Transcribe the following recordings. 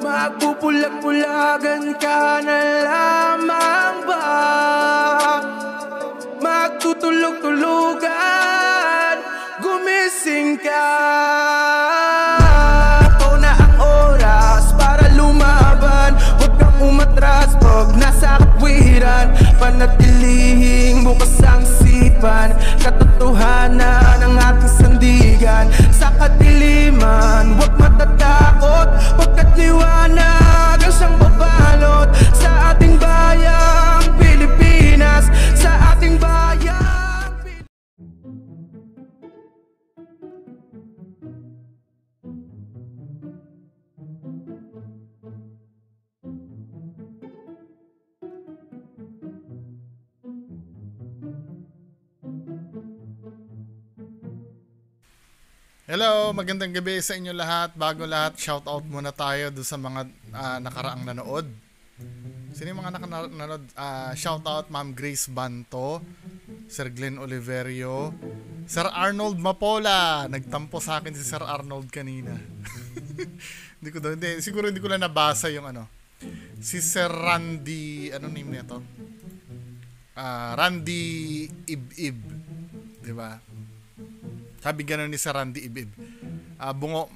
Magpupulag-pulagan ka na lamang ba? Magtutulog-tulugan, gumising ka. Ito na ang oras para lumaban. Huwag kang umatras pag nasa katwiran. Panatilihing bukas ang isipan. Katotohanan ang ating sandigan. Sa kadiliman, huwag matatakot, pagkat liwanag ang siyang babalot sa ating bayang Pilipinas, sa ating bayang Hello, magandang gabi sa inyo lahat. Bago lahat, shoutout muna tayo doon sa mga nakaraang nanood. Sino yung mga nanood? Shoutout Ma'am Grace Banto, Sir Glenn Oliverio, Sir Arnold Mapola. Nagtampo sa akin si Sir Arnold kanina. Siguro hindi ko lang nabasa yung ano. Si Sir Randy, ano name nito? Randy Ibib, 'di ba? Sabi gano'n ni Sir Randy Ibib. Bungo,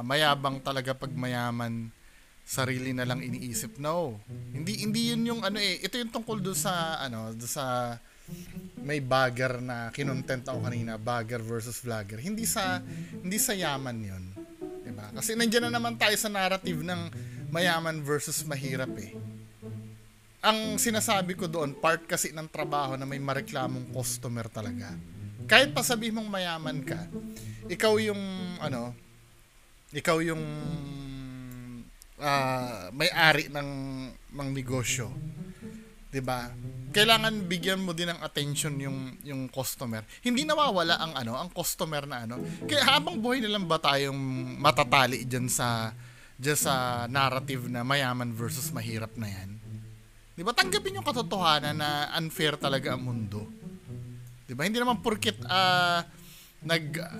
mayabang talaga pag mayaman, sarili na lang iniisip. No. Hindi yun yung ano eh. Ito yung tungkol doon sa doon sa may bagger na kinontent ako kanina, bagger versus vlogger. Hindi sa yaman 'yon. 'Di ba? Kasi nandiyan na naman tayo sa narrative ng mayaman versus mahirap eh. Ang sinasabi ko doon, part kasi ng trabaho na may mareklamong customer talaga. Kahit pa sabihin mong mayaman ka, ikaw yung may-ari ng negosyo. 'Di ba? Kailangan bigyan mo din ng attention yung customer. Hindi nawawala ang customer na Kaya habang buhay na lang ba tayong matatali diyan sa narrative na mayaman versus mahirap na 'yan? 'Di ba? Tanggapin yung katotohanan na unfair talaga ang mundo. Diba? Hindi naman porket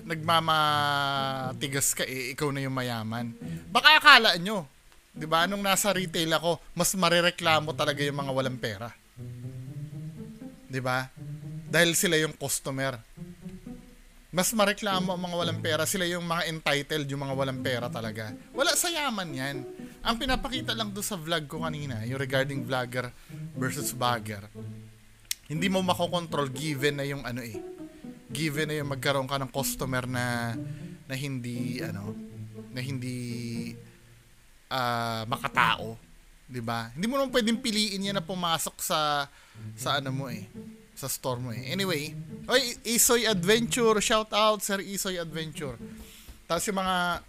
nagmamatigas ka ikaw na yung mayaman. Baka akala nyo, 'di ba? Nung nasa retail ako, mas marereklamo talaga yung mga walang pera. 'Di ba? Dahil sila yung customer. Mas mareklamo ang mga walang pera, sila yung mga entitled, yung mga walang pera talaga. Wala sa yaman 'yan. Ang pinapakita lang doon sa vlog ko kanina, yung regarding vlogger versus bagger. Hindi mo makokontrol given na yung given na yung magkaroon ka ng customer na hindi makatao, 'di ba? Hindi mo naman pwedeng piliin yan na pumasok sa sa store mo eh. Anyway, Isoy Adventure, shout out Sir Isoy Adventure. Tapos yung mga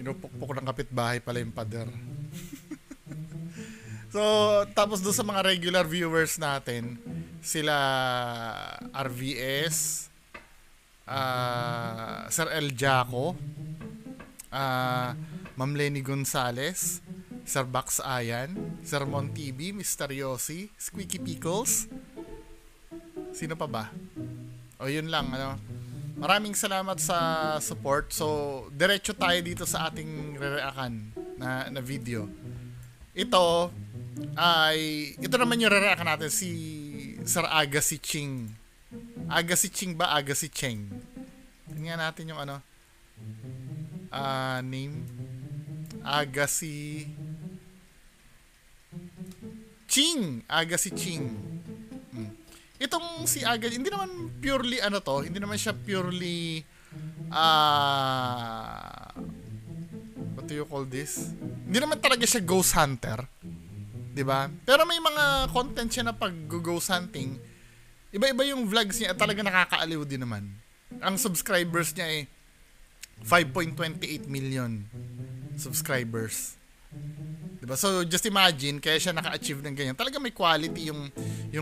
pinupukpok ng kapitbahay pala yung pader. So, tapos doon sa mga regular viewers natin, sila RVS, Sir El Jaco, Ma'am Lenny Gonzales, Sir Bax Ayan, Sir Mon TV, Mr. Yossi, Squeaky Pickles. Sino pa ba? O yun lang, Maraming salamat sa support. So, diretso tayo dito sa ating re-reaction na video. Ito naman yung re-reaction natin, si Sir Agassi Ching. Agassi Ching ba? Agassi Cheng. Tingnan natin yung name. Agassi Ching. Agassi Ching. Itong si Agassi, hindi naman purely hindi naman siya purely what do you call this? Hindi naman talaga siya ghost hunter. 'Di ba? Pero may mga content siya na pag ghost hunting. Iba-iba yung vlogs niya at talaga nakakaaliw din naman. Ang subscribers niya ay 5.28 million subscribers. 'Di ba? So just imagine kaya siya naka-achieve ng ganyan. Talaga may quality yung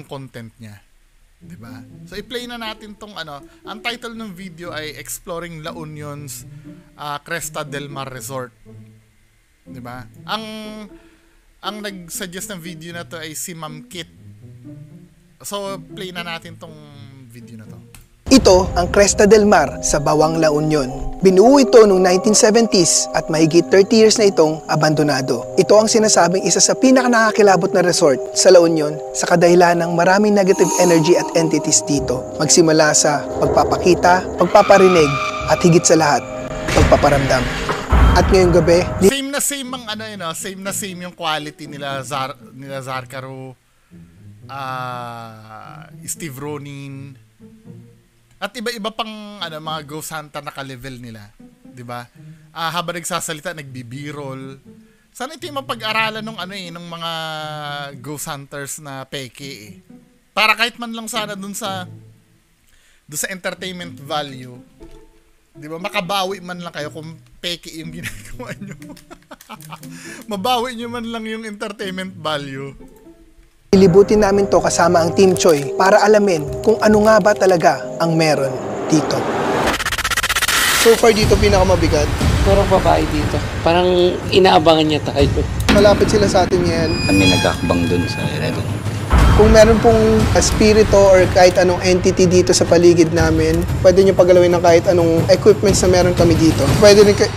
content niya. 'Di ba? So i-play na natin tong ang title ng video ay Exploring La Union's Cresta del Mar Resort. 'Di ba? Ang nag-suggest ng video na to ay si Ma'am Kit. So, play na natin tong video na to. Ito ang Cresta del Mar sa Bawang, La Union. Binuo ito noong 1970s at mahigit 30 years na itong abandonado. Ito ang sinasabing isa sa pinakanakakilabot na resort sa La Union sa kadahilan ng maraming negative energy at entities dito. Magsimula sa pagpapakita, pagpaparinig at higit sa lahat, pagpaparamdam. At ngayong gabi, same na same ang same na same yung quality nila Zarkaro, Steve Ronin. At iba-iba pang mga ghost hunter na ka-level nila, 'di ba? Habang nagsasalita, nagbibirol. Sana ito yung mapag-aralan ng mga ghost hunters na peke Para kahit man lang sana dun sa entertainment value, 'di ba? Makabawi man lang kayo kung peke yung ginagawa nyo. Mabawi nyo man lang yung entertainment value. Ilibutin namin to kasama ang Team Choi para alamin kung ano nga ba talaga ang meron dito. So far dito pinakamabigat. Parang babae dito. Parang inaabangan niya tayo. Malapit sila sa atin ngayon. Kami nagkakbang dun sa area. Kung meron pong spirito or kahit anong entity dito sa paligid namin, pwede nyo pagalawin ng kahit anong equipments na meron kami dito. Pwede rin kayo...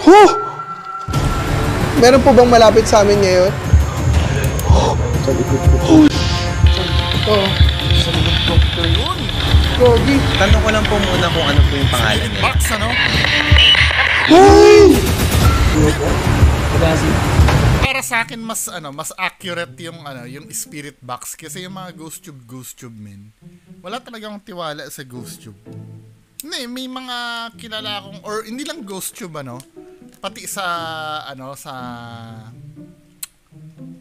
Huh! Meron po bang malapit sa amin ngayon? Sa likod ko. Oo. Sa likod ko yun. Gogi. Tanong ko lang po muna kung ano po yung pangalan niya. Box, Hey! Para sa akin mas accurate yung spirit box kasi yung mga ghost tube men. Wala talagang tiwala sa ghost tube. Hindi, may mga kilala akong or hindi lang ghost tube pati sa sa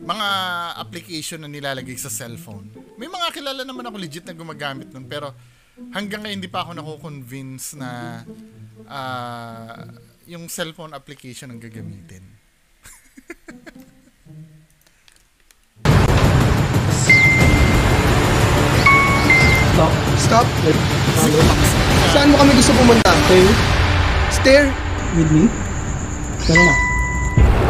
mga application na nilalagay sa cellphone. May mga kilala naman ako legit na gumagamit nun, pero hanggang ngayon hindi pa ako nako-convince na yung cellphone application ang gagamitin. Stop. Saan mo kami gusto pumunta? Stair? With me? Tara na.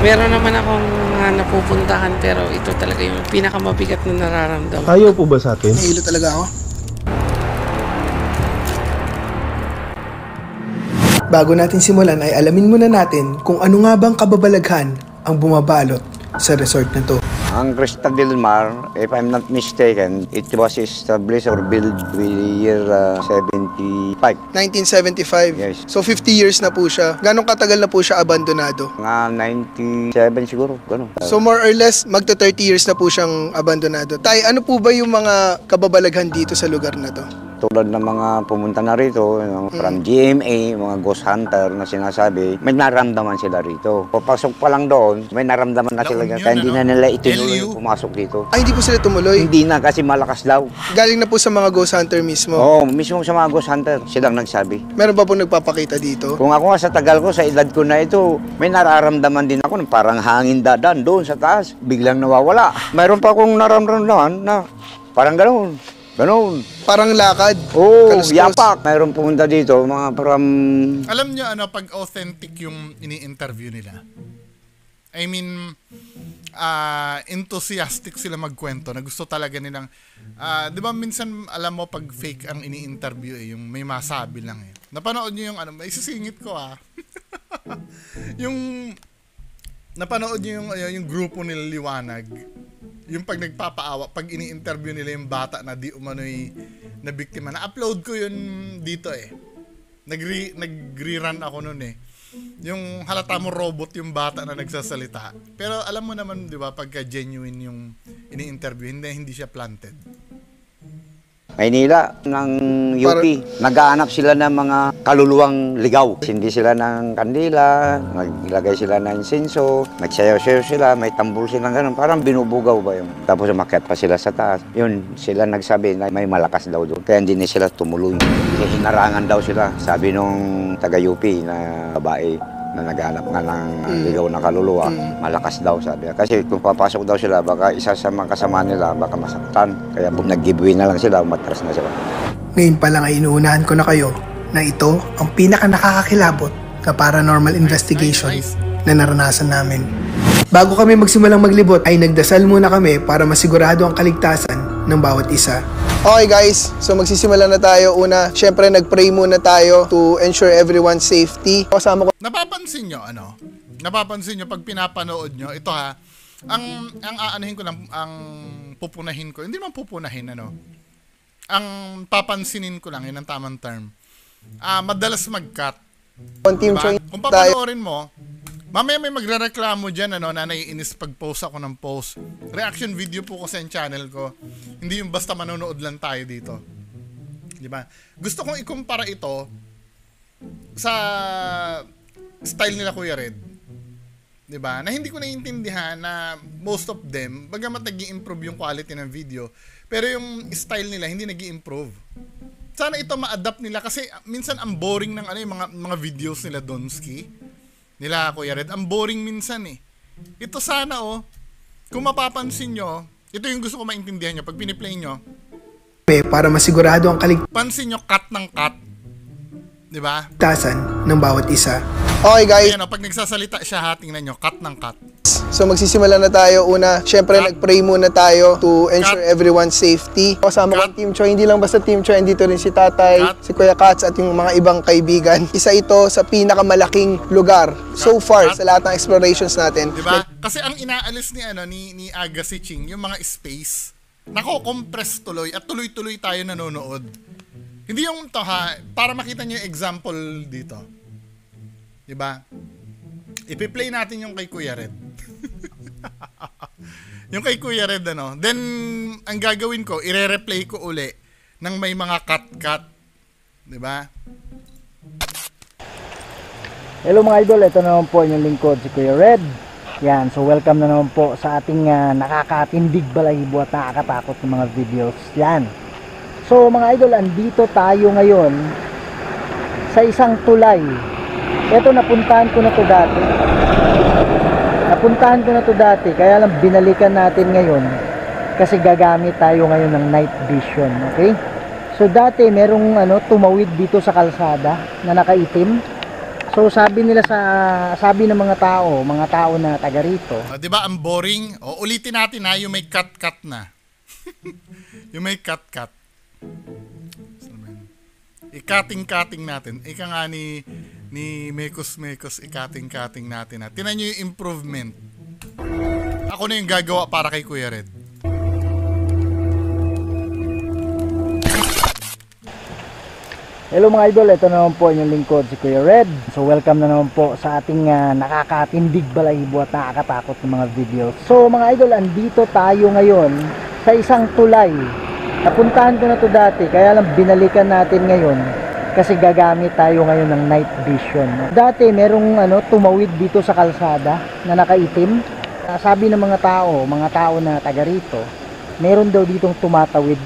Meron naman akong napupuntahan pero ito talaga yung pinakamabigat na nararamdaman. Ayaw po ba sa atin? Nahilo talaga ako. Bago natin simulan ay alamin muna natin kung ano nga bang kababalaghan ang bumabalot sa resort na to. Ang Cresta del Mar, if I'm not mistaken, it was established or built the year 75. 1975? Yes. So 50 years na po siya. Ganong katagal na po siya abandonado? Mga 97 siguro, gano'n. So more or less, magto 30 years na po siyang abandonado. Tay, ano po ba yung mga kababalaghan dito sa lugar na to? Tulad ng mga pumunta na rito, from GMA, mga ghost hunter na sinasabi, may naramdaman sila rito. Papasok pa lang doon, may naramdaman na sila. Kaya hindi na nila itinuloy pumasok dito. Ay, hindi po sila tumuloy? Hindi na kasi malakas daw. Galing na po sa mga ghost hunter mismo? Oo, mismo sa mga ghost hunter, silang nagsabi. Meron ba po nagpapakita dito? Kung ako sa tagal ko, sa edad ko na ito, may nararamdaman din ako, parang hangin dadan doon sa taas. Biglang nawawala. Mayroon pa akong nararamdaman na parang ganoon. Ganon. Parang lakad? Oo, kaluskos. yapak. Mayroon pumunta dito, mga parang... Alam niyo pag authentic yung ini-interview nila. I mean, enthusiastic sila magkwento na gusto talaga nilang... di ba minsan, alam mo, pag fake ang ini-interview yung may masabi lang Napanood niyo yung isisingit ko yung... Napanood niyo yung grupo nila Liwanag. Yung pag nagpapaawa, pag ini-interview nila yung bata na di umano'y na biktima. Na-upload ko yun dito Nag-rerun ako nun Yung halata mo robot yung bata na nagsasalita. Pero alam mo naman, di ba, pagka genuine yung ini-interview, hindi siya planted. Maynila ng UP, nag-aanap sila ng mga kaluluwang ligaw. Hindi sila ng kandila, naglagay sila ng insenso, nagsayaw-sayaw sila, may tambol sila gano'n. Parang binubugaw ba yun? Tapos umakyat pa sila sa taas. Yun, sila nagsabi na may malakas daw doon. Kaya hindi na sila tumuloy. Kasi hinarangan daw sila, sabi nung taga-UP na babae na naghanap nga ng ligaw na kaluluwa, malakas daw sabi. Kasi kung papasok daw sila, baka isa sa mga kasama nila, baka masaktan. Kaya nag-giveaway na lang sila, umatras na sila. Ngayon pa lang ay inuunahan ko na kayo na ito ang pinaka nakakakilabot na paranormal investigation na naranasan namin. Bago kami magsimulang maglibot ay nagdasal muna kami para masigurado ang kaligtasan ng bawat isa. Okay guys, so magsisimula na tayo. Una, syempre nag-pray muna tayo to ensure everyone's safety. Kasama ko Napapansin nyo, Napapansin nyo, pag pinapanood nyo, ito ha, ang aanuhin ko lang, ang pupunahin ko, hindi man pupunahin, ang papansinin ko lang, yun ang tamang term. Madalas mag-cut. on Team Choi Kung tayo. papanoorin mo, mamaya may magrereklamo dyan, na naiinis pag-post ako ng post. Reaction video po ko sa channel ko. Hindi yung basta manonood lang tayo dito. Diba? Gusto kong ikumpara ito sa style nila Kuya Red. Diba? Na hindi ko naiintindihan na most of them, bagamat nag-i-improve yung quality ng video, pero yung style nila hindi nag-i-improve. Sana ito ma-adapt nila kasi minsan ang boring ng yung mga videos nila Donski. Nila Kuya Red, ang boring minsan eh. Ito sana kung mapapansin nyo, ito yung gusto ko maintindihan nyo pag piniplay nyo. Para masigurado ang Pansin nyo, cut ng cut. Diba? kaligtasan ng bawat isa. Okay guys, Ayan, pag nagsasalita siya, tingnan nyo, cut ng cut. so magsisimula na tayo. Una, syempre Cut. nag-pray muna tayo to ensure Cut. everyone's safety. Kasama ko Cut. ang Team Choi, hindi lang basta Team Choi, andito rin si Tatay, Cut. si Kuya Katz at yung mga ibang kaibigan. Isa ito sa pinakamalaking lugar so far Cut. sa lahat ng explorations natin. Diba? Kasi ang inaalis ni Agassi Ching, yung mga space, nako-compress tuloy at tuloy-tuloy tayo nanonood. Hindi yung to ha, para makita nyo yung example dito. Diba? Ipi-play natin yung kay Kuya Red. Yung kay Kuya Red, Then, ang gagawin ko, ire-replay ko uli ng may mga cut-cut. Diba? Hello mga idol, ito naman po yung lingkod si Kuya Red. Yan, so welcome na naman po sa ating nakakatindig balahibo at nakakatakot ng mga videos. Yan. So mga idol, andito tayo ngayon sa isang tulay. Ito, napuntahan ko na to dati. Kaya lang binalikan natin ngayon kasi gagamit tayo ngayon ng night vision, okay? So dati merong tumawid dito sa kalsada na nakaitim. So sabi ng mga tao na taga rito. Diba ang boring? Ulitin natin yung may cut-cut na. Yung may cut-cut. I-cutting natin. Ika nga ni Mekos, i-cutting natin. Tinan nyo yung improvement. Ako na yung gagawa para kay Kuya Red. Hello mga idol, ito naman po yung lingkod si Kuya Red. So welcome na naman po sa ating nakakatindig balahibo at nakakatakot ng mga videos. So mga idol, andito tayo ngayon sa isang tulay. Napuntahan ko na to dati, kaya lang binalikan natin ngayon kasi gagamit tayo ngayon ng night vision. Dati merong tumawid dito sa kalsada na nakaitim. Sabi ng mga tao na taga rito, meron daw ditong tumatawid.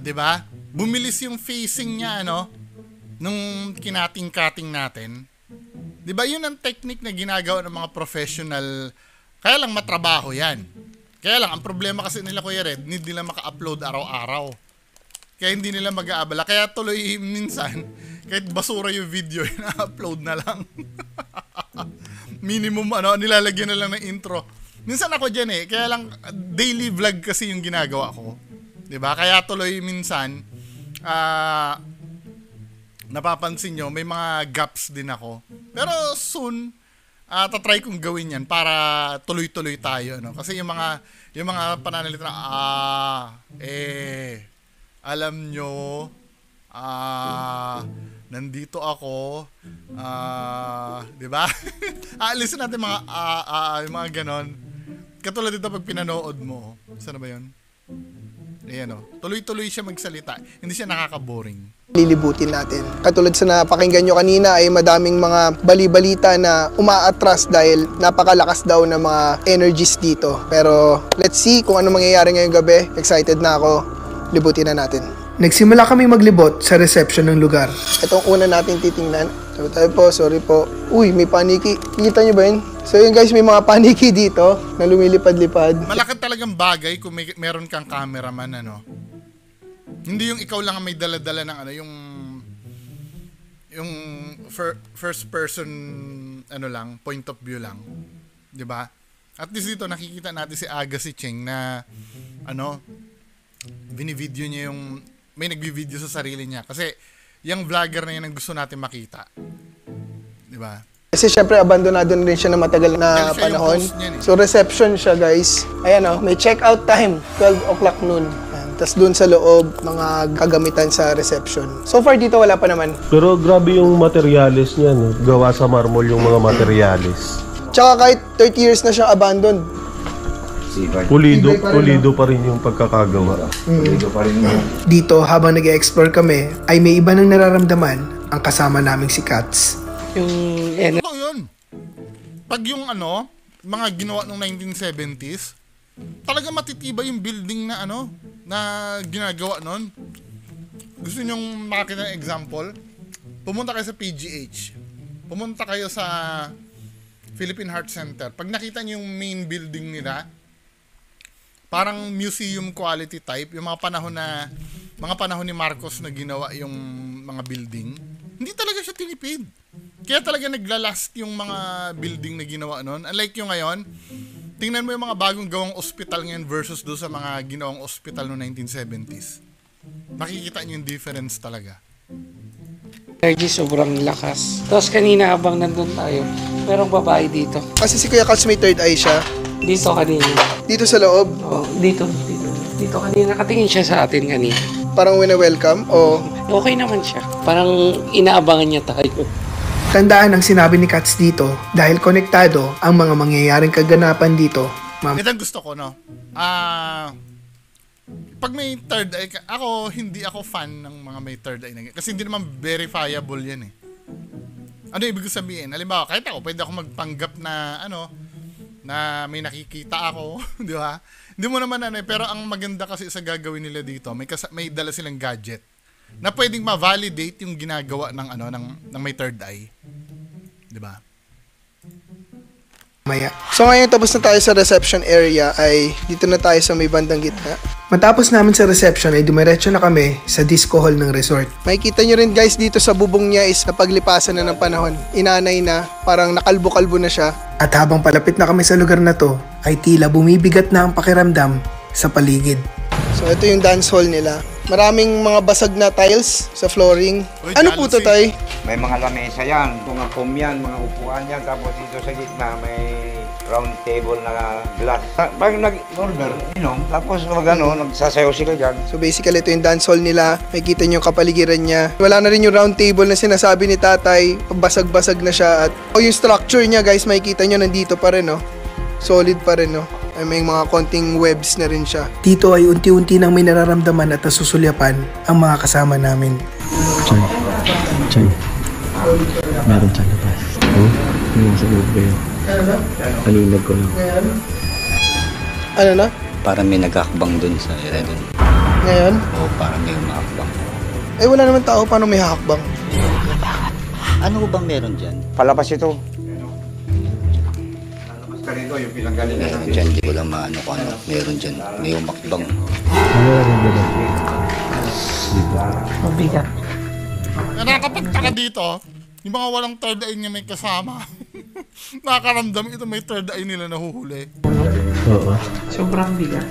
Diba? Bumilis yung facing niya, nung kinating-kating natin. Diba yun ang technique na ginagawa ng mga professional, kaya lang matrabaho yan. Kaya lang, ang problema kasi nila Kuya Red, need nila maka-upload araw-araw. Kaya hindi nila mag-aabala. Kaya tuloy minsan, kahit basura yung video, na-upload na lang. Minimum, nilalagyan na lang ng intro. Minsan ako dyan kaya lang, daily vlog kasi yung ginagawa ko. Diba? Kaya tuloy minsan, napapansin nyo, may mga gaps din ako. Pero soon, tatry kong gawin yan para tuloy-tuloy tayo. Kasi yung mga pananalita na, alam nyo, nandito ako, di ba? Alisin natin yung mga ganon. Katulad dito pag pinanood mo. Saan na ba yun? Ayan tuloy-tuloy siya magsalita. Hindi siya nakaka-boring. Lilibutin natin. Katulad sa napakinggan nyo kanina ay madaming mga bali-balita na umaatras dahil napakalakas daw ng mga energies dito. Pero let's see kung ano mangyayari ngayong gabi. Excited na ako. Libutin na natin. Nagsimula kami maglibot sa reception ng lugar. Itong una natin titingnan. Sorry po. Uy, may paniki. Kita nyo ba yun? So yun guys, may mga paniki dito na lumilipad-lipad. Malaki talagang bagay kung meron kang cameraman, Hindi yung ikaw lang ang may dala-dala ng yung first person point of view lang. 'Di ba? At least dito nakikita natin si Agassi Ching na binivideo niya yung, may nagbi-video sa sarili niya. Kasi, yung vlogger na yun ang gusto natin makita. Diba? Kasi syempre abandonado na rin siya na matagal na panahon. So reception siya guys. Ayan o, may check-out time, 12 o'clock noon. Tapos dun sa loob, mga kagamitan sa reception. So far dito wala pa naman. Pero grabe yung materialis niya, no? Gawa sa marmol yung mga materialis. Tsaka kahit 30 years na siyang abandoned. Pulido pa rin yung pagkakagawa. Pulido pa rin yung... Dito habang nag-explore kami, ay may iba nang nararamdaman ang kasama naming si Katz. Yung Ito yun. Pag yung mga ginawa nung 1970s, talaga matitibay yung building na na ginagawa nun. Gusto nyong makakita ng example? Pumunta kayo sa PGH. Pumunta kayo sa Philippine Heart Center. Pag nakita nyo yung main building nila, parang museum quality type, yung mga panahon ni Marcos na ginawa yung mga building. Hindi talaga siya tinipid. Kaya talaga naglalast yung mga building na ginawa nun. Unlike yung ngayon, tingnan mo yung mga bagong gawang ospital ngayon versus do sa mga ginawang ospital noong 1970s. Makikita nyo yung difference talaga. energy sobrang lakas. Tapos kanina habang nandun tayo, merong babae dito. Kasi si Kuya Katz may third eye siya. Dito kanina. Dito sa loob. Oh, dito kanina. Nakatingin siya sa atin kanina. Parang wina-welcome o... Okay naman siya. Parang inaabangan niya tayo. Tandaan ang sinabi ni Katz dito dahil konektado ang mga mangyayaring kaganapan dito. Ito ang gusto ko, no? Pag may third eye, hindi ako fan ng mga may third eye. Kasi hindi naman verifiable yan eh. Ano ibig sabihin? Halimbawa, kahit ako, pwede ako magpanggap na, na may nakikita ako, di ba? Hindi mo naman pero ang maganda kasi sa gagawin nila dito, may dala silang gadget na pwedeng ma-validate yung ginagawa ng ng may third eye. Di ba? So ngayon tapos na tayo sa reception area ay dito na tayo sa may bandang gitna. Matapos namin sa reception ay dumiretso na kami sa disco hall ng resort. Makikita nyo rin guys dito sa bubong niya is napaglipasan na ng panahon. Inanay na, parang nakalbo-kalbo na siya. At habang palapit na kami sa lugar na to ay tila bumibigat na ang pakiramdam sa paligid. So ito yung dance hall nila. Maraming mga basag na tiles sa flooring. Uy, ano po to, Tay? May mga lamesa yan, mga foam yan, mga upuan yan. Tapos dito sa gitna may round table na glass. Pag nag-order, tapos nagsasayaw sila dyan. So basically ito yung dance hall nila. Makikita nyo yung kapaligiran niya. Wala na rin yung round table na sinasabi ni Tatay. Basag-basag na siya. At yung structure niya guys, makikita nyo nandito pa rin. Solid pa rin. Ay may mga konting webs na rin siya. Dito ay unti-unti nang may nararamdaman at nasusulyapan ang mga kasama namin. Chay. Meron sa labas. Yung sa loob kayo. Kalinag ko lang. Ano na? Parang may nagkakbang dun sa area dun. Ngayon? O parang may umakbang. Eh wala naman tao, paano may hakbang? Ano bang meron dyan? Palabas ito. Ganito yung pinanggalingan Meron dyan, di ko lang maano kung ano. Meron dyan, may umakbang. Mabigat. Nakakapagtaka dito, yung mga walang third eye niya may kasama. Nakakaramdam ito may third eye nila nahuhuli. Oo. Sobrang bigat.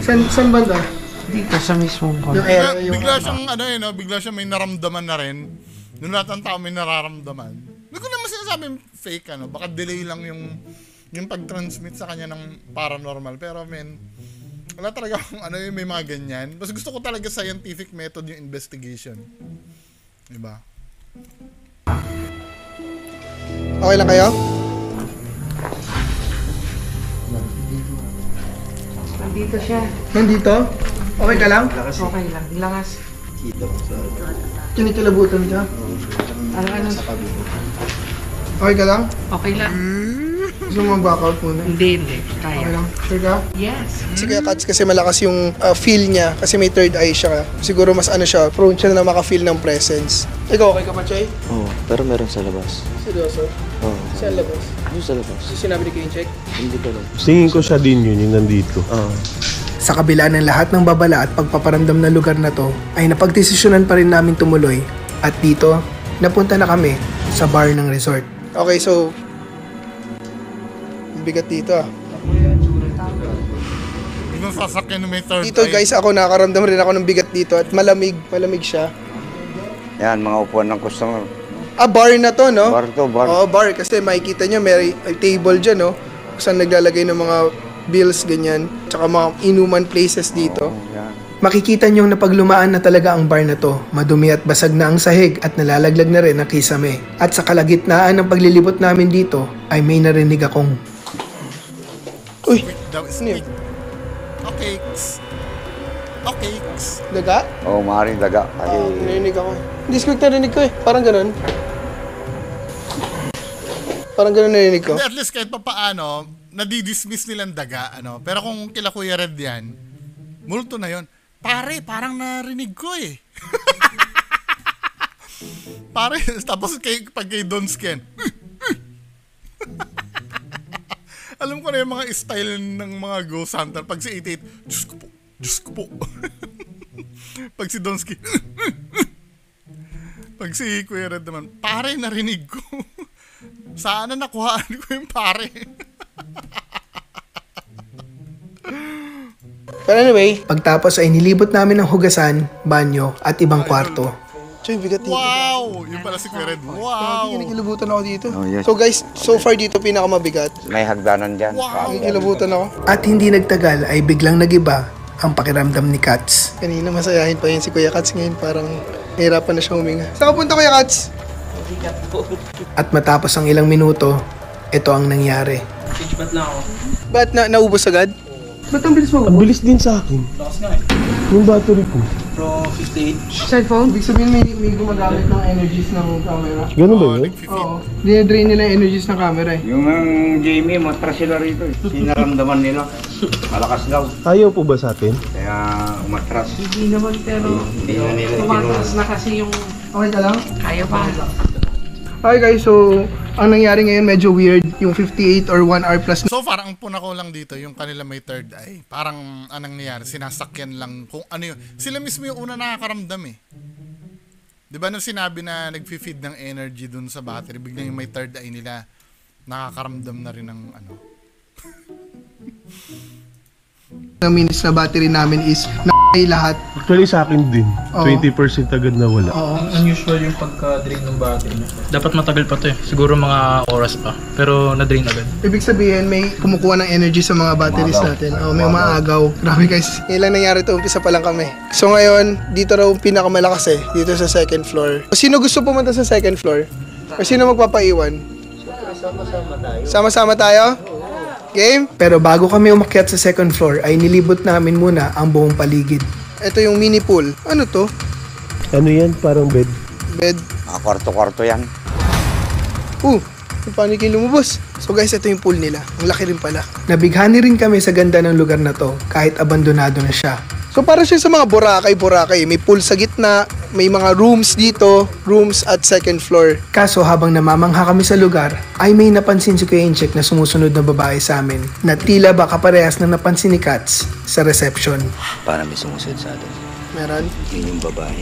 Saan banda? Dito sa mismong hall. Bigla siyang bigla siyang may naramdaman na rin. Nung lahat ng tao may nararamdaman. Hindi ko naman sinasabing fake baka delay lang yung pag-transmit sa kanya ng paranormal. Pero wala talaga akong may mga ganyan. Basta gusto ko talaga scientific method yung investigation. Diba? Okay lang kayo? Nandito siya. Nandito? Okay ka lang? Okay lang. Langas. Kinikilabutan ka? Ano? Okay ka lang? Okay lang. Gusto mo mag-back out muna? Hindi. Okay Kaya. lang? Sure ka? Yes. Si Kuya Katz kasi malakas yung feel niya kasi may third eye siya. Siguro mas siya, prone siya na maka-feel ng presence. Ikaw, okay ka pa, Chay? Oo, pero meron sa labas. Seryoso? Oo. Saan labas? Ano sa labas? Sinabi ni Kuya Check? Hindi ko lang. Singin ko siya din yun, yung nandito. Oo. Sa kabila ng lahat ng babala at pagpaparamdam ng lugar na to, ay napagdesisyonan pa rin namin tumuloy. At dito, napunta na kami sa bar ng resort. Okay, so bigat dito Hindi ko ng sasakyan na may third Dito eye. guys, ako nakaramdam rin ako ng bigat dito at malamig siya. Yan, mga upuan ng customer. Bar na to, no? Bar to, bar. Oo, bar. Kasi makikita nyo, may table dyan, no? Saan naglalagay ng mga bills, ganyan. Tsaka mga inuman places dito. Yan. Makikita nyo na paglumaan na talaga ang bar na to. Madumi at basag na ang sahig at nalalaglag na rin ang kisame. At sa kalagitnaan ng paglilibot namin dito, ay may narinig akong... Uy! Daw Ano yun? Okay. Okay. Daga? Oo, maaaring daga. Kasi Narinig ako. Disconnect narinig ko eh. Parang ganun. Parang ganun narinig ko. Hindi, at least kahit pa paano, nadidismiss nilang daga, ano. Pero kung kila Kuya Red yan, multo na yon. Pare, parang narinig ko eh. Pare, tapos pag kay Don Sken, alam ko na yung mga style ng mga Ghost Hunter. Pag si 88, Diyos ko po. Pag si Don Sken, pag si Kuya Red naman, pare, narinig ko. Sana nakuhaan ko yung pare. Pero anyway, pagtapos ay nilibot namin ng hugasan, banyo at ibang kwarto. Choy, bigat dito. Wow! Yung pala si Kuya Red. Wow! Kinikilubutan ako dito. Oh, yes. So guys, so far dito pinakamabigat. may hagdanan dyan. Wow! Kinikilubutan ako. At hindi nagtagal ay biglang nagiba ang pakiramdam ni Katz. Kanina masayahin pa yun si Kuya Katz, ngayon parang nahirapan na siya huminga. Saan ka punta, Kuya Katz? At matapos ang ilang minuto, ito ang nangyari. Ba't naubos agad? Ba't ang bilis mo? Ang bilis din sa akin. Yung battery ko. Cellphone? Ibig sabihin may gumagamit ng energies ng camera. Ganun ba yun? Oo. Dinadrain nila yung energies ng camera eh. Yung Jamie, matras sila rito. Sinaramdaman nila. Malakas daw. Ayaw po ba sa atin? Kaya umatras. Hindi naman, pero Hindi na nila tumataas na kasi yung Okay ka lang? kaya pa. Okay guys, so ang nangyari ngayon medyo weird. Yung 58 or 1 hour plus. So far, ang puna ko lang dito, yung kanila may third eye. Parang anong nangyari, sinasakyan lang kung ano yun. Sila mismo yung una nakakaramdam eh. Diba nung sinabi na nag-feed ng energy dun sa battery, biglang yung may third eye nila, nakakaramdam na rin ng ano. Ang minutes na battery namin is lahat. Actually sa akin din. Oo. 20% agad na wala. Oo. Unusual yung pagka-drain ng battery niya. Dapat matagal pa to eh. Siguro mga oras pa. Pero na-drain agad. Ibig sabihin may kumukuha ng energy sa mga batteries natin. Oh, may umaagaw. Grabe guys. Yan lang nangyari to. Umpisa pa lang kami. So ngayon, dito raw yung pinakamalakas eh. Dito sa second floor. Sino gusto pumunta sa second floor? O sino magpapaiwan? Sama-sama tayo. Sama-sama tayo? Game? Pero bago kami umakyat sa second floor ay nilibot namin muna ang buong paligid. Ito yung mini pool. Ano to? Ano yan? Parang bed. Bed. Mga kwarto-kwarto yan. Paano kayo lumabas? So guys, ito yung pool nila. Ang laki rin pala. Nabighani rin kami sa ganda ng lugar na to kahit abandonado na siya. So para siya sa mga Boracay. May pool sa gitna, may mga rooms dito, rooms at second floor. Kaso habang namamangha kami sa lugar, ay may napansin si Kuya Incheck na sumusunod na babae sa amin na tila ba kaparehas na napansin ni Katz sa reception. Para may sumusunod sa atin. Meron? Yun yung babae.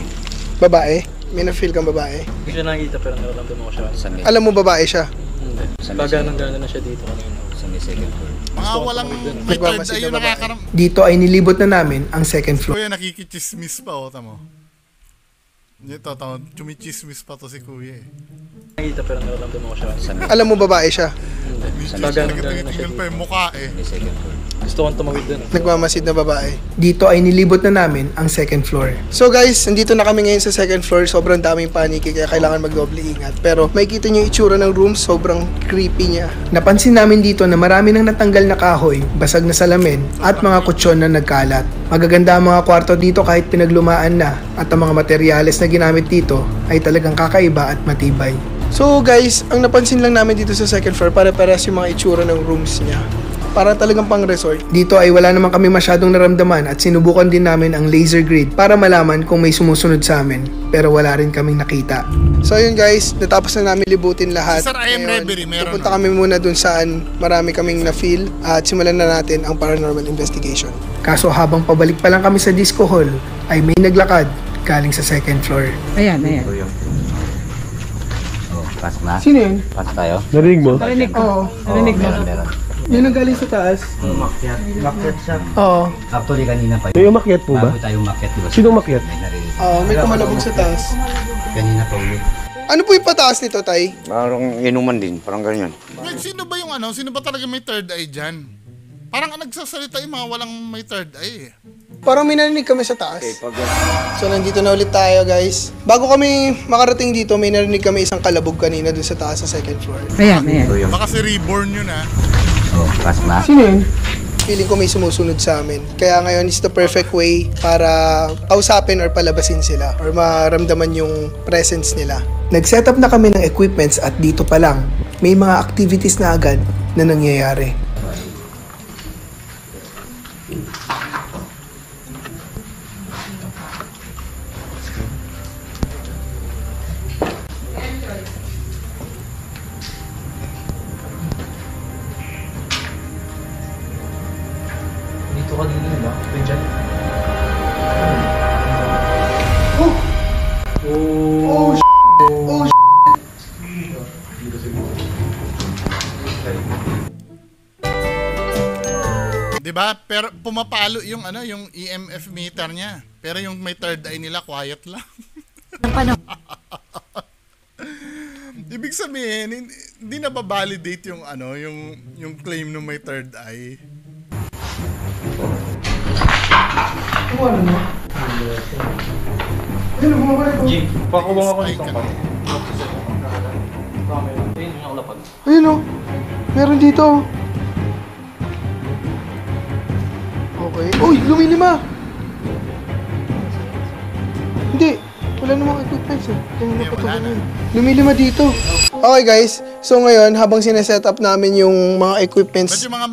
Babae? May na-feel kang babae? Hindi siya nakikita pero nararamdaman ko siya. Sa may, Alam mo babae siya? Hindi. sa may, Gana na siya dito kanina. sa may second floor. Mga walang may third Nagmamasid eye na yung babae. nakakaram... Dito ay nilibot na namin ang second floor. Kuya, nakikichismis pa, o, tamo. Ito, tamo, chumichismis pa to si Kuya eh. Nakikita pero nararamdaman ko siya. Sa may, Alam mo babae siya? Hindi. sa Gana na siya Tingnan pa dito. yung mukha eh. may second floor. Gusto kong tumawid dun. Nagmamasid na babae. Dito ay nilibot na namin ang second floor. So guys, nandito na kami ngayon sa second floor. Sobrang daming paniki kaya kailangan magdoble ingat. Pero makikita nyo yung itsura ng room, sobrang creepy niya. Napansin namin dito na marami nang natanggal na kahoy, basag na salamin, at mga kutsyon na nagkalat. Magaganda ang mga kwarto dito kahit pinaglumaan na, at ang mga materyales na ginamit dito ay talagang kakaiba at matibay. So guys, ang napansin lang namin dito sa second floor, pare-pares yung mga itsura ng rooms niya. Para talagang pang resort. Dito ay wala naman kami masyadong naramdaman at sinubukan din namin ang laser grid para malaman kung may sumusunod sa amin. Pero wala rin kaming nakita. So yun guys, natapos na namin libutin lahat. Sir, I am reverie, meron pupunta na. kami muna dun saan marami kaming na-feel at simulan na natin ang paranormal investigation. Kaso habang pabalik pa lang kami sa disco hall, ay may naglakad galing sa second floor. Ayan. Oh, pasok na? Sino yun? Pasok tayo? Narinig mo? Narinig ko. Oo. Narinig mo. Meron. Yun ang galing sa taas? Umakyat. Umakyat siya. Oo. Actually, kanina pa May umakyat po ba? Bago tayo umakyat, diba? Sino umakyat? May narinig. May kumalabog sa taas. Kanina pa ulit. Ano po yung pataas nito, Tay? Parang inuman din, parang ganyan. Wait, sino ba yung ano? Sino ba talaga may third eye dyan? Parang nagsasalita yung mga walang may third eye eh. Parang may narinig kami sa taas. So, nandito na ulit tayo, guys. Bago kami makarating dito, may narinig kami isang kalabog kanina dun sa taas sa second floor. Ayan. Baka si Reborn yun ah. Oh, pas na. Sino yun? Feeling ko may sumusunod sa amin. Kaya ngayon is the perfect way para kausapin or palabasin sila or maramdaman yung presence nila. Nag-setup na kami ng equipments at dito pa lang, may mga activities na agad na nangyayari. Dito ka din ba? Dyan. Diba? Pero pumapalo yung ano, yung EMF meter niya. Pero yung may third eye nila, quiet lang. Ibig sabihin, hindi na ba-validate yung ano, yung claim ng may third eye. Jim, pakubang ako nito. Ayun o. Meron dito. Okay. Uy, lumilima! Hindi. Wala namang equipments eh. Lumilima dito. Okay guys. So ngayon, habang sineset up namin yung mga equipments, But yung mga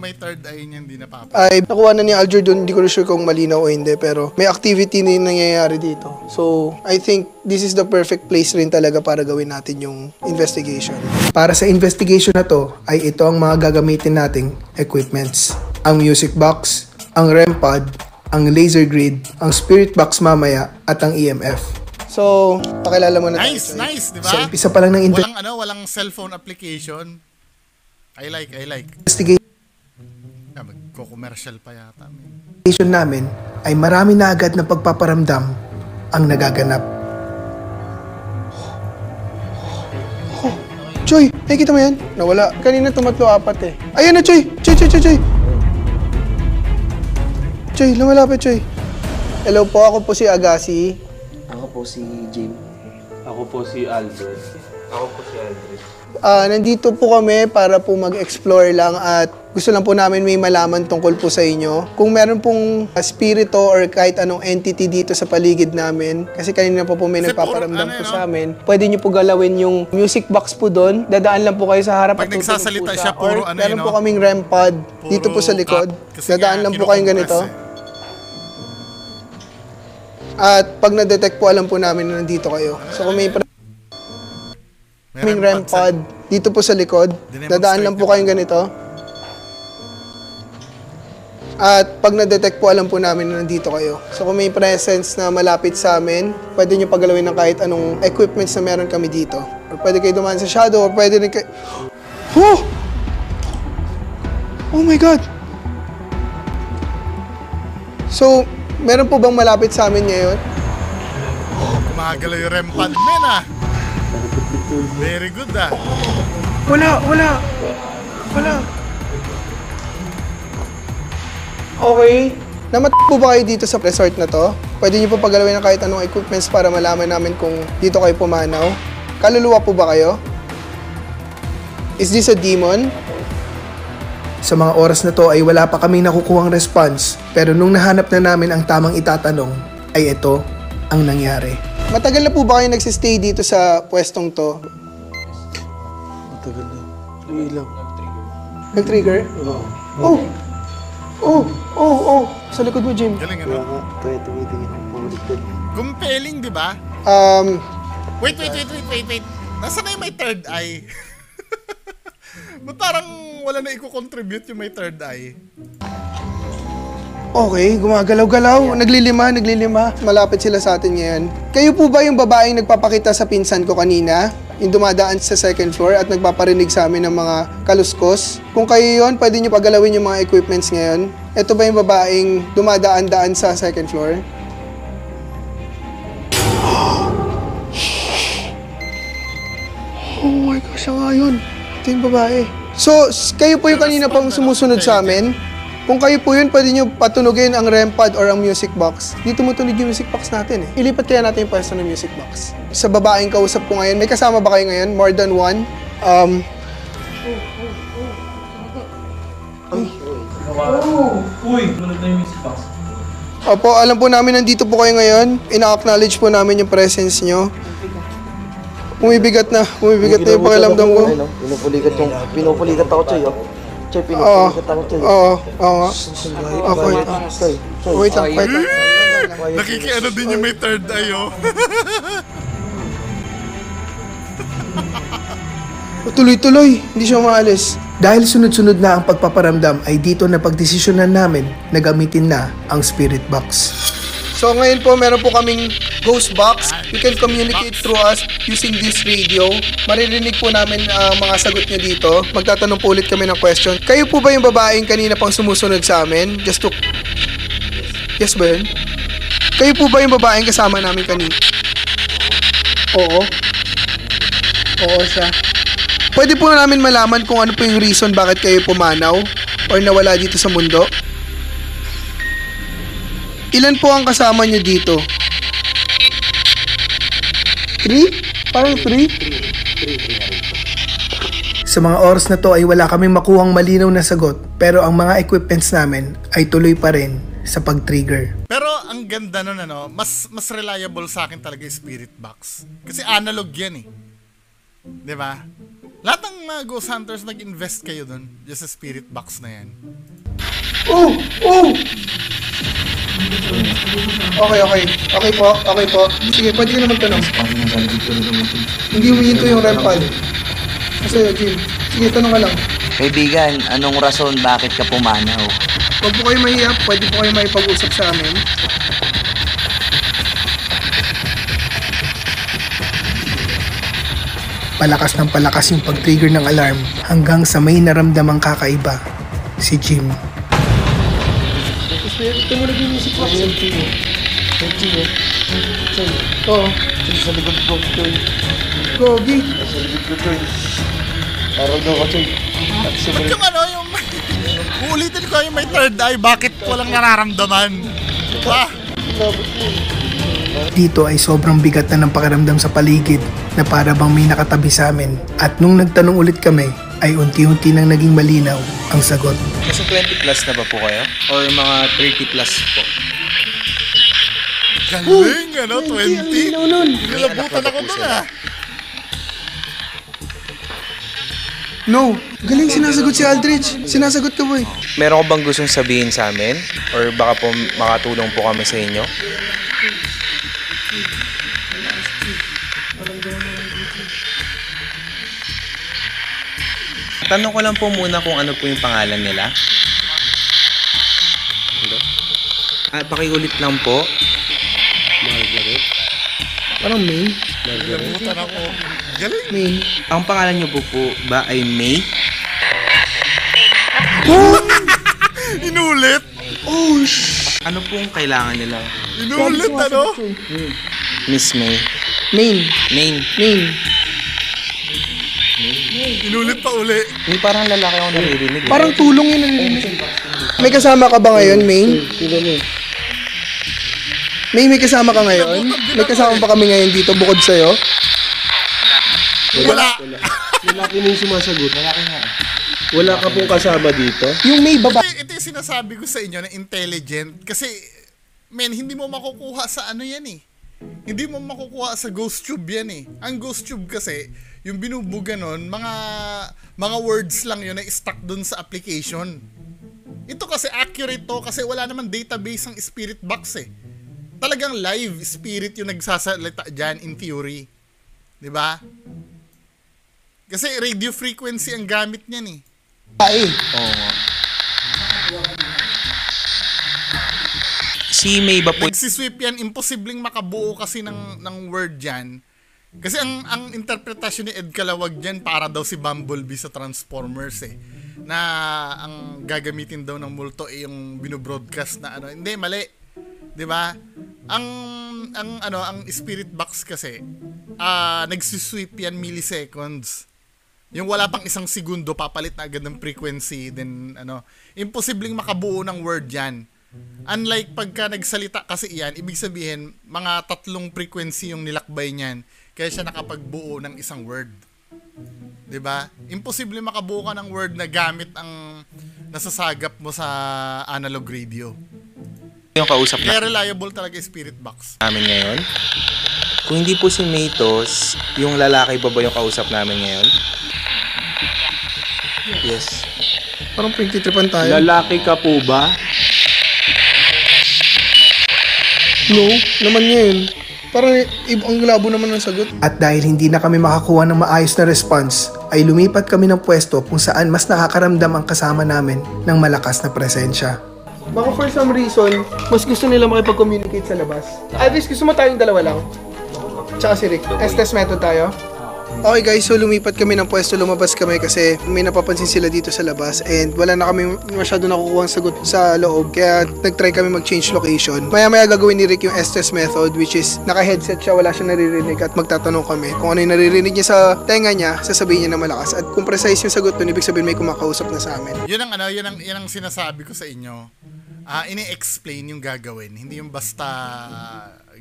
may third eye niya hindi napapalo. ay nakuha na ni Aljur doon. Hindi ko sure kung malinaw o hindi. Pero may activity na nangyayari dito. So, I think this is the perfect place rin talaga para gawin natin yung investigation. Para sa investigation na to, ay ito ang mga gagamitin nating equipments. Ang music box, ang REM pod, ang laser grid, ang spirit box mamaya, at ang EMF. So, pakilala mo na tayo. Nice, di ba? So, umpisa pa lang ng Walang cellphone application. I like. investigation Magko-commercial pa yata. namin ay marami na agad na pagpaparamdam ang nagaganap. Oh, Choy, nakikita mo yan? Nawala. Kanina tumatlo 4 eh. Ayan na, Choy! Choy! Choy, lumalapit, Choy. Hello po, ako po si Agassi. Ako po si Jim. Ako po si Albert. Ako po si Aldrich. Nandito po kami para po mag-explore lang at gusto lang po namin may malaman tungkol po sa inyo. Kung meron pong spirito or kahit anong entity dito sa paligid namin, kasi kanina po may nagpaparamdam po sa amin, pwede nyo po galawin yung music box po doon. Dadaan lang po kayo sa harap. Pag nagsasalita siya, puro or meron po kaming REM pod dito po sa likod. Dadaan lang po kayong ganito. At pag na-detect po, alam po namin na nandito kayo. So kung may kaming REM pod dito po sa likod, dadaan lang po kayong ganito. At pag na-detect po, alam po namin na nandito kayo. So kung may presence na malapit sa amin, pwede nyo pagalawin ng kahit anong equipments na meron kami dito. Or pwede kayo dumaan sa shadow, or pwede rin kayo... Oh my God! So, meron po bang malapit sa amin ngayon? Gumagalaw yung REM pad, men ah! Very good ah! Wala! Okay. Namat po ba kayo dito sa resort na to? Pwede niyo po pagalawin ng kahit anong equipments para malaman namin kung dito kayo pumanaw? Kaluluwa po ba kayo? Is this a demon? Sa mga oras na to ay wala pa kaming nakukuhang response, pero nung nahanap na namin ang tamang itatanong, ay ito ang nangyari. Matagal na po ba kayo nagsistay dito sa pwestong to? Matagal na. Ilang. Nag-trigger? Oo. Oh. Sa likod mo, Jim. Galing ano? Compelling, di ba? Wait. Nasaan na yung may third eye? Ba't parang wala na i-contribute yung may third eye? Okay, gumagalaw-galaw. Naglilima. Malapit sila sa atin ngayon. Kayo po ba yung babaeng nagpapakita sa pinsan ko kanina? Yung dumadaan sa second floor at nagpaparinig sa amin ng mga kaluskos? Kung kayo yun, pwede nyo pagalawin yung mga equipments ngayon. Ito ba yung babaeng dumadaan-daan sa second floor? Oh my gosh, siya nga yun. Ito yung babae. So, kayo po yung kanina pang sumusunod sa amin. Kung kayo po yun, pwede nyo patunugin ang REM pad or ang music box. Di tumutunog yung music box natin eh. Ilipat kaya natin yung pwesto ng music box. Sa babaeng kausap ko ngayon, may kasama ba kayo ngayon? More than one? Uy, manod na yung music box. Opo, alam po namin nandito po kayo ngayon. Ina-acknowledge po namin yung presence nyo. Bumibigat na yung pakiramdam ko. Pinupulikat ako, Choy. Choy, pinupulikat ako, Choy. Oo nga. Wait lang. Nakikiano din yung may third eye, oh. Tuloy-tuloy, hindi siya maalis. Dahil sunod-sunod na ang pagpaparamdam ay dito na pagdesisyonan namin na gamitin na ang spirit box. So ngayon po meron po kaming ghost box. You can communicate through us using this radio. Maririnig po namin ang mga sagot nyo dito. Magtatanong po ulit kami ng question. Kayo po ba yung babaeng kanina pang sumusunod sa amin? Yes ba yun? Kayo po ba yung babaeng kasama namin kanina? Oo siya. Pwede po namin malaman kung ano po yung reason bakit kayo pumanaw or nawala dito sa mundo? Ilan po ang kasama nyo dito? 3? Parang 3? Sa mga oras na to ay wala kaming makuhang malinaw na sagot, pero ang mga equipments namin ay tuloy pa rin sa pag-trigger. Pero ang ganda nun, mas reliable sa akin talaga yung spirit box. Kasi analog yan eh. Diba? Lahat ng mga ghost hunters nag-invest kayo dun, just sa spirit box na yan. Okay po. Sige, pwede ka na magtanong. Hindi humihinto yung REM pad. Kasi, Jim. Sige, tanong ka lang. Kaibigan, anong rason bakit ka pumanaw? Huwag po kayo mahiyap, pwede po kayo maipag-usap sa amin. Palakas ng palakas yung pag-trigger ng alarm hanggang sa may naramdamang kakaiba, si Jim. Ito mo naging music box. Oo. Sa likod ko, Choy. Gogi. Sa likod ko, Choy. Parang daw ka, Choy. Ba't yung uulitin ko yung may third eye, bakit walang nararamdaman? Diba? Dito ay sobrang bigat na ng pakiramdam sa paligid na para bang may nakatabi sa amin. At nung nagtanong ulit kami, ay unti-unti nang naging malinaw ang sagot. Nasa 20 plus na ba po kayo? Or mga 30 plus po? Galing, 20? Nilabutan ako doon, No, galing sinasagot si Aldrich. Sinasagot ka, boy. Meron ko bang gustong sabihin sa amin? Or baka po makatulong po kami sa inyo? Tanong ko lang po muna kung ano po yung pangalan nila. Hello? Pakiulit lang po. Margaret. Parang May. Nilabutan ako. Galing. May. Ang pangalan niyo po ba ay May? Inulit? Ano pong kailangan nila? Inulit, Miss May. Main. Inulit pa uli. May parang lalaki akong naririnig. Parang tulong yun narinig. May kasama ka ba ngayon, Main? May kasama ka ngayon? May kasama pa kami ngayon dito bukod sa'yo? Wala. Lalaki mo yung sumasagot. Lalaki nga. Wala ka pong kasama dito? Yung may baba. Ito yung sinasabi ko sa inyo na intelligent. Kasi, hindi mo makukuha sa ano yan eh. Hindi mo makukuha sa ghost tube yan eh. Ang ghost tube kasi, yung binubuga nun, mga words lang yun na stuck dun sa application. Ito kasi accurate to kasi wala naman database ang spirit box eh. Talagang live spirit yung nagsasalita dyan in theory. Diba? Kasi radio frequency ang gamit niyan eh. Ay. Oo. Si May ba po? Nagsisweep yan, imposibleng makabuo kasi ng word yan. Kasi ang interpretasyon ni Ed Calawag dyan, para daw si Bumblebee sa Transformers eh. Na ang gagamitin daw ng multo eh yung binobroadcast na ano. Hindi, mali. 'Di ba? Ang spirit box kasi nagsisweep yan milliseconds. Yung wala pang isang segundo, papalit na agad ng frequency, then imposibleng makabuo ng word yan. Unlike pagka nagsalita kasi yan, ibig sabihin, mga 3 frequency yung nilakbay niyan, kaya siya nakapagbuo ng isang word. 'Di ba? Imposible makabuo ka ng word na gamit ang nasasagap mo sa analog radio. Yung kausap kaya reliable talaga yung spirit box namin ngayon. Kung hindi po si Matos, yung lalaki ba yung kausap namin ngayon? Yes. Parang pinagtitripan tayo. Lalaki ka po ba? No, naman ngayon. Parang ang labo naman ng sagot. At dahil hindi na kami makakuha ng maayos na response, ay lumipat kami ng pwesto kung saan mas nakakaramdam ang kasama namin ng malakas na presensya. Baka for some reason, mas gusto nila makipag-communicate sa labas. At least gusto mo tayong dalawa lang. Tsaka si Rick. Estes method tayo. Okay guys, so lumipat kami ng pwesto, lumabas kami kasi may napapansin sila dito sa labas and wala na kami masyado nakukuha ang sagot sa loob, kaya nag-try kami mag-change location. Maya-maya gagawin ni Rick yung Estes method, which is naka-headset siya, wala siya naririnig at magtatanong kami kung ano yung naririnig niya sa tenga niya, sasabihin niya na malakas. At kung precise yung sagot nun, ibig sabihin may kumakausap na sa amin. Yun ang sinasabi ko sa inyo. Ini-explain yung gagawin, hindi yung basta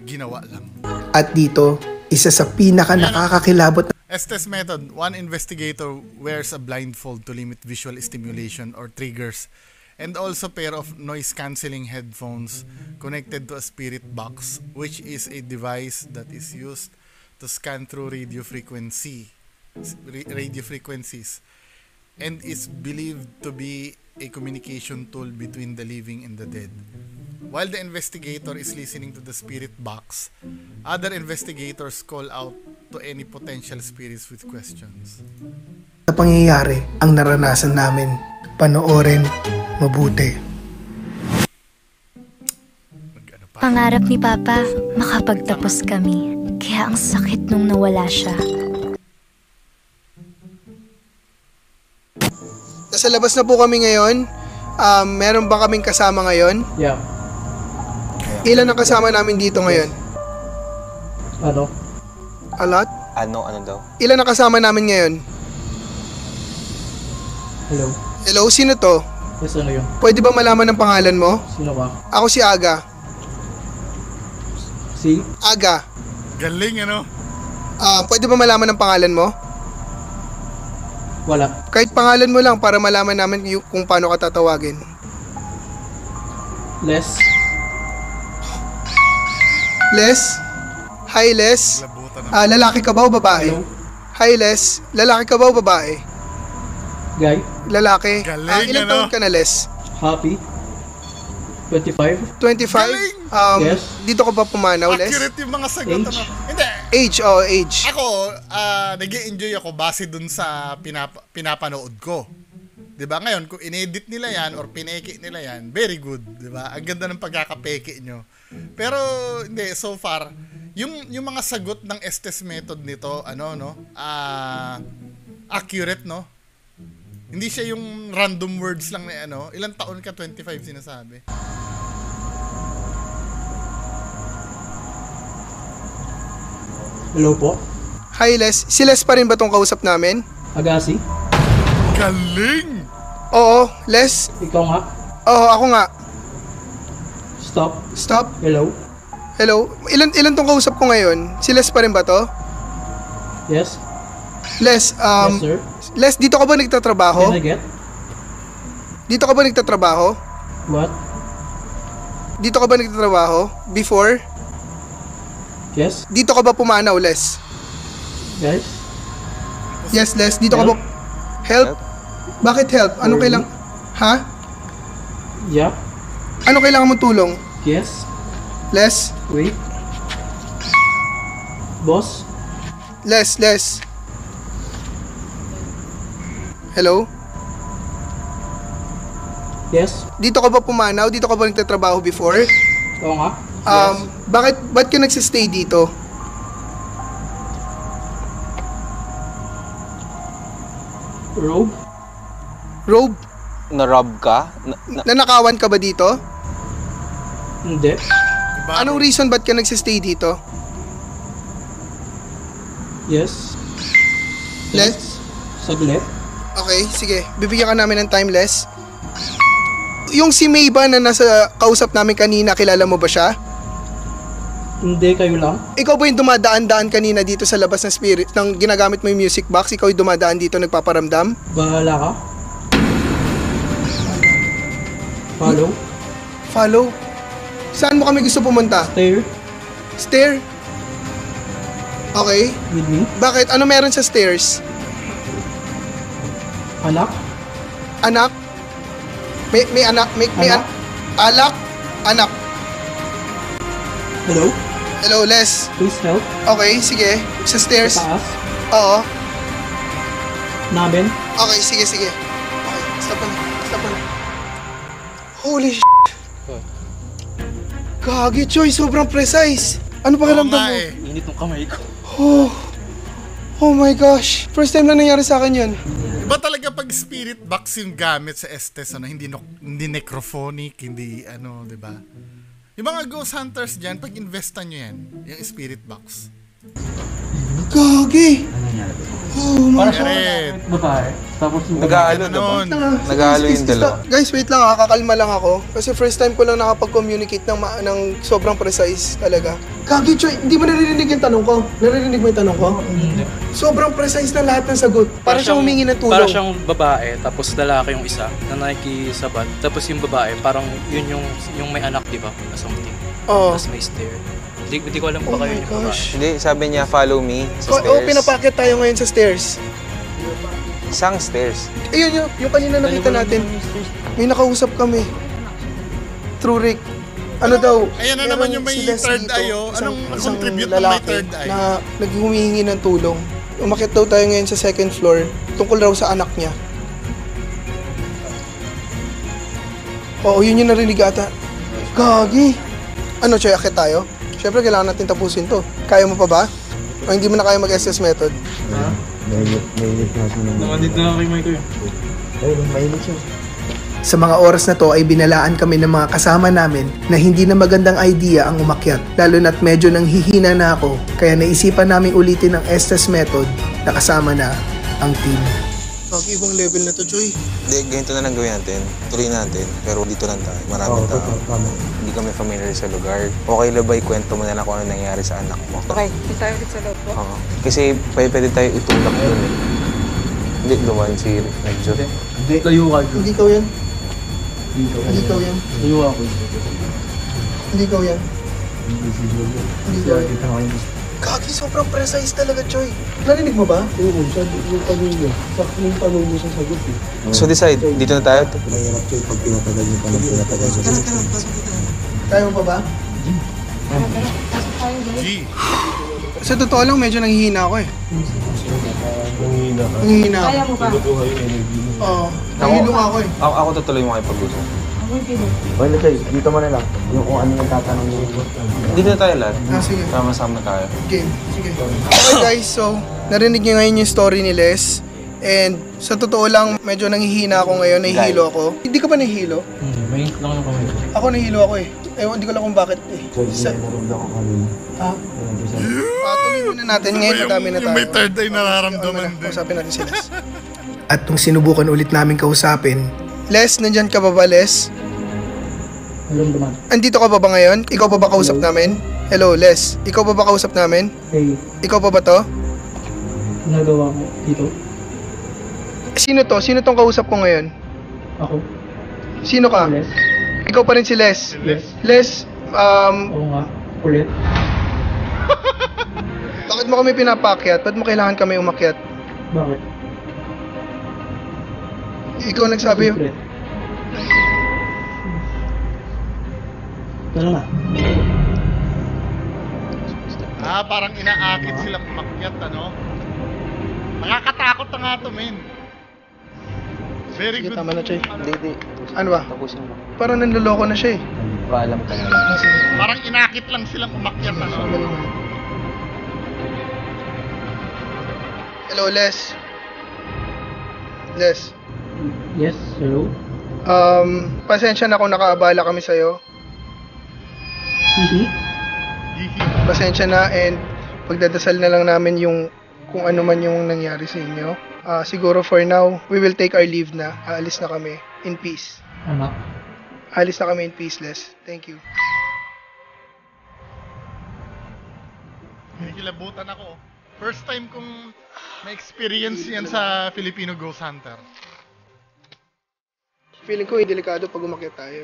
ginawa lang. At dito, isa sa pinaka nakakakilabot Estes method, one investigator wears a blindfold to limit visual stimulation or triggers, and also pair of noise-canceling headphones connected to a spirit box, which is a device that is used to scan through radio frequencies, and is believed to be a communication tool between the living and the dead. While the investigator is listening to the spirit box, other investigators call out to any potential spirits with questions. Sa pangyayari ang naranasan namin, panoorin mabuti. Pangarap ni Papa, makapagtapos kami. Kaya ang sakit nung nawala siya. Nasa labas na po kami ngayon. Meron ba kaming kasama ngayon? Yeah. Ilan ang kasama namin dito ngayon? Ano? A lot? Ano daw? Ilan ang kasama namin ngayon? Hello? Hello, sino to? Yes, ano yun? Pwede ba malaman ang pangalan mo? Sino ka? Ako si Aga. Si? Aga. Galing, ano? Pwede ba malaman ang pangalan mo? Wala. Kahit pangalan mo lang para malaman namin kung paano ka tatawagin. Les? Les? Hi, Les. Lalaki ka ba o babae? Hello? Hi, Les. Lalaki ka ba o babae? Guy? Lalaki. Galing, ilang taon ka na, Les? Happy? 25? 25? Yes. Dito ka ba pumanaw, Les? Accurate yung mga sagot, Age? ano? Hindi. Age. Ako, nag-i-enjoy ako base dun sa pinapanood ko. 'Di ba? Ngayon, kung inedit nila 'yan or pineke nila 'yan, very good, 'di ba? Ang ganda ng pagkakapeke nyo. Pero hindi, so far, yung mga sagot ng Estes method nito, accurate, no? Hindi siya yung random words lang na ilang taon ka, 25 sinasabi. Hello po? Hi, Les. Si Les pa rin ba tong kausap namin? Agassi? Galing! Oo, Les. Ikaw nga? Oo, ako nga. Stop? Hello? Ilan tong kausap ko ngayon? Si Les pa rin ba to? Yes? Les, yes, sir? Les, dito ka ba nagtatrabaho? Can I get? Dito ka ba nagtatrabaho? What? Dito ka ba nagtatrabaho? Before? Yes? Dito ka ba pumanaw, Les? Yes? Yes, Les. Dito ka ba... Help? Bakit help? Anong kailangan... Ha? Yeah? Ano kailangan mo tulong? Yes? Les? Wait? Boss? Les. Hello? Yes? Dito ka ba pumanaw? Dito ka ba nagtatrabaho before? Oo nga. Ba't ka nagsistay dito? Robe? Robe? Na-rob ka? Nanakawan ka ba dito? Hindi. Anong reason ba't ka nagsistay dito? Yes. Les? Saglit. Okay, sige. Bibigyan ka namin ng timeless. Yung si May ba na nasa kausap namin kanina, kilala mo ba siya? Hindi, kayo lang. Ikaw ba yung dumadaan-daan kanina dito sa labas ng spirit, nang ginagamit mo yung music box? Ikaw yung dumadaan dito nagpaparamdam? Bahala ka. Follow. Follow? Saan mo kami gusto pumunta? Stair. Stair? Okay. With me. Bakit? Ano meron sa stairs? Anak. Anak? May anak? Anak? Alak? Anak? Hello? Hello, Les. Please help. Okay, sige. Sa stairs? Sa taas. Oo. Namin. Okay, sige. Okay, stop na. Holy sh**. Gagi, Choy. Sobrang precise. Ano pakiramdam mo? Init ng kamay ko. Oh my gosh. First time lang nangyari sa akin yun. Iba talaga pag spirit box yung gamit sa Estes, ano, hindi necrophonic, hindi ano, 'di ba? Yung mga ghost hunters diyan, pag investan nyo yan, yung spirit box. Gagi. Oh my God. Babae. Tapos nag-aalo naman. Nag-aalo yung dalawa. Guys, wait lang, kakalma lang ako. Kasi first time ko lang nakapag-communicate ng sobrang precise talaga. Gagi, Choy, hindi mo naririnig yung tanong ko? Naririnig mo yung tanong ko? Hindi. Sobrang precise na lahat ng sagot. Para siyang humingi ng tulong. Para siyang babae, tapos lalaki yung isa na nakikisabat. Tapos yung babae, parang yun yung may anak, di ba? Na something. Oo. Tapos may stair. Hindi ko alam pa kayo yung babae. Hindi, sabi niya, follow me sa stairs. Oo, pinapakyat tayo ngayon sa stairs. Isang stairs. Ayun, yung kanina nakita natin. May nakausap kami. True Rick. Ano daw? Ayan na naman yung may third eye, oh. Anong contribute ng may third eye? Na naghumihingi ng tulong. Umakyat daw tayo ngayon sa second floor. Tungkol raw sa anak niya. Oo, yun yung narinig ata. Gagi. Ano, Choy, akyat tayo? Siyempre, kailangan natin tapusin to. Kaya mo pa ba? O hindi mo na kaya mag-SS method? Ha? Mahilit natin. Nakandito na kay Mike ko yun. Ayun, mahilit siya. Sa mga oras na to ay binalaan kami ng mga kasama namin na hindi na magandang idea ang umakyat. Lalo na't medyo nanghihina na ako. Kaya naisipan namin ulitin ang Estes method na kasama na ang team. Ibang level na to, Joy. Hindi, ganito na lang gawin natin. Tuloy natin. Pero dito lang tayo. Maraming tao. Hindi kami familiar sa lugar. Okay lang ba ikwento mo na lang kung ano nangyari sa anak mo? Okay, hindi tayo ulit sa loob po. Oo. Kasi pwede tayo itulak doon eh. Hindi, duman si Medyo. Hindi. Layo ka. Hindi ikaw yan. Hindi ikaw yan. Layo ako. Hindi ikaw yan. Hindi ikaw yan. Kaki, sobrang precise talaga, Choy. Narinig mo ba? Oo, sabi yung tanong mo. Sakto yung tanong mo sa sagot eh. So decide, dito na tayo? Mahirap Choy pag pinatagal mo pa ng pinatagal sa sagot. Kaya mo pa ba? G. Sa totoo lang, medyo nanghihina ako eh. Nanghihina ka. Nanghihina ako. Kaya mo ba? Pinutuha yung energy mo. Oo. Nangilong ako eh. Ako tutuloy mo kayo pag-usap. Well, Choy, dito mo na lang. Yung kung ano yung tatanong mo. Dito na tayo lahat. Sige. Sama-sama tayo. Game. Sige. Okay guys, so narinig niyo ngayon yung story ni Les. And sa totoo lang, medyo nanghihina ako ngayon, nahihilo ako. Hindi ka ba nahihilo? May lang ako kamay. Ako nahihilo ako eh. Ewan, hindi ko lang kung bakit eh. Narumda ko kami. Ha? Patuloy muna natin ngayon, madami na tayo. Yung may third eye nararamdaman din. Kausapin natin si Les. At nung sinubukan ulit namin kausapin, Les, nandyan ka ba, Les? Andito ka ba ngayon? Ikaw pa ba kausap namin? Hello, Les. Ikaw pa ba kausap namin? Hey. Ikaw pa ba to? Nagawa ko dito. Sino to? Sino tong kausap ko ngayon? Ako. Sino ka? Les. Ikaw pa rin si Les. Yes. Les, Oo nga. Ulit. bakit mo kami pinapakyat? Ba't mo kailangan kami umakyat? Bakit? Ikaw nagsabi. Ulit. Tara na. Parang inaakit silang umakyat, ano? Nakakatakot na nga to, men. Very Sige, good. tama na, Choy. Hindi. Ano ba? Tapusin mo. Parang nanloloko na siya eh. Papaalam ka na lang. Parang inakit lang silang umakyat. Hello, Les. Les. Yes, hello? Pasensya na kung nakaabala kami sa'yo. Pasensya na, and pagdadasal na lang namin yung kung ano man yung nangyari sa inyo. Siguro for now, we will take our leave na. Aalis na kami in peace. Ano? Aalis na kami in peace, Les. Thank you. Nakikilabutan ako. First time kong na-experience yan sa Filipino Ghost Hunter. Feeling ko delikado pag umakyat tayo.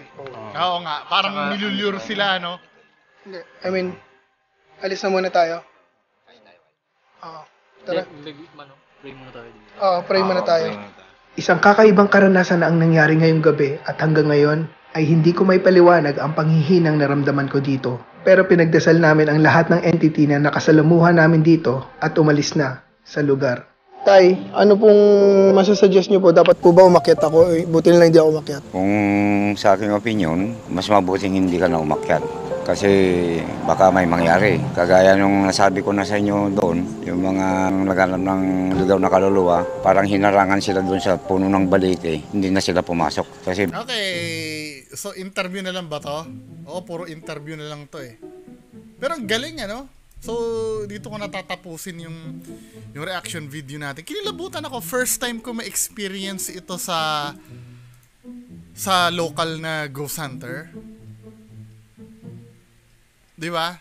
Oo nga, parang nilulure sila, no? Hindi, I mean, alis na muna tayo. Oo. Tara. Pray muna tayo dito. Oo, pray muna tayo. Isang kakaibang karanasan na ang nangyari ngayong gabi at hanggang ngayon ay hindi ko may paliwanag ang panghihinang naramdaman ko dito. Pero pinagdasal namin ang lahat ng entity na nakasalamuhan namin dito at umalis na sa lugar. Tay, ano pong masasuggest nyo po? Dapat po ba umakyat ako? Buti na lang hindi ako umakyat. Kung sa aking opinion, mas mabuting hindi ka na umakyat. Kasi baka may mangyari. Kagaya nung nasabi ko na sa inyo doon, yung mga naghanap ng ligaw na kaluluwa, parang hinarangan sila doon sa puno ng balite. Hindi na sila pumasok. Kasi... Okay, so interview na lang ba to? Oo, puro interview na lang to eh. Pero ang galing ano? So, dito ko natatapusin yung reaction video natin. Kinilabutan ako. First time ko ma-experience ito sa local na Ghost Hunter. Di ba?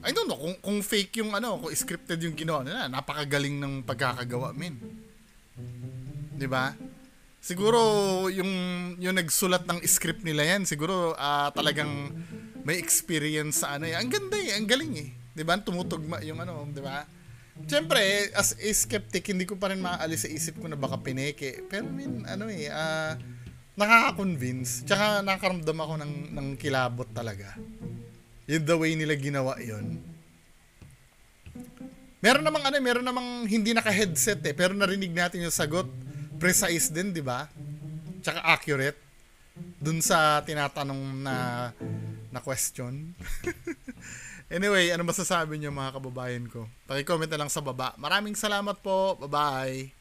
I don't know kung fake yung kung scripted yung ginawa nila. Napakagaling ng pagkakagawa, men. Di ba? Siguro yung nagsulat ng script nila yan, siguro talagang may experience sa Ang ganda eh, ang galing eh. 'Di ba? Tumutugma yung 'di ba? Siyempre, as a skeptic, hindi ko pa rin maaalis sa isip ko na baka pineke. Pero nakaka-convince. Tsaka nakakaramdam ako ng kilabot talaga. Yung the way nila ginawa 'yon. Meron namang hindi naka-headset eh, pero narinig natin yung sagot. Precise din, 'di ba? Tsaka accurate dun sa tinatanong na question. Anyway, ano masasabi niyo mga kababayan ko? Paki-comment na lang sa baba. Maraming salamat po. Bye-bye.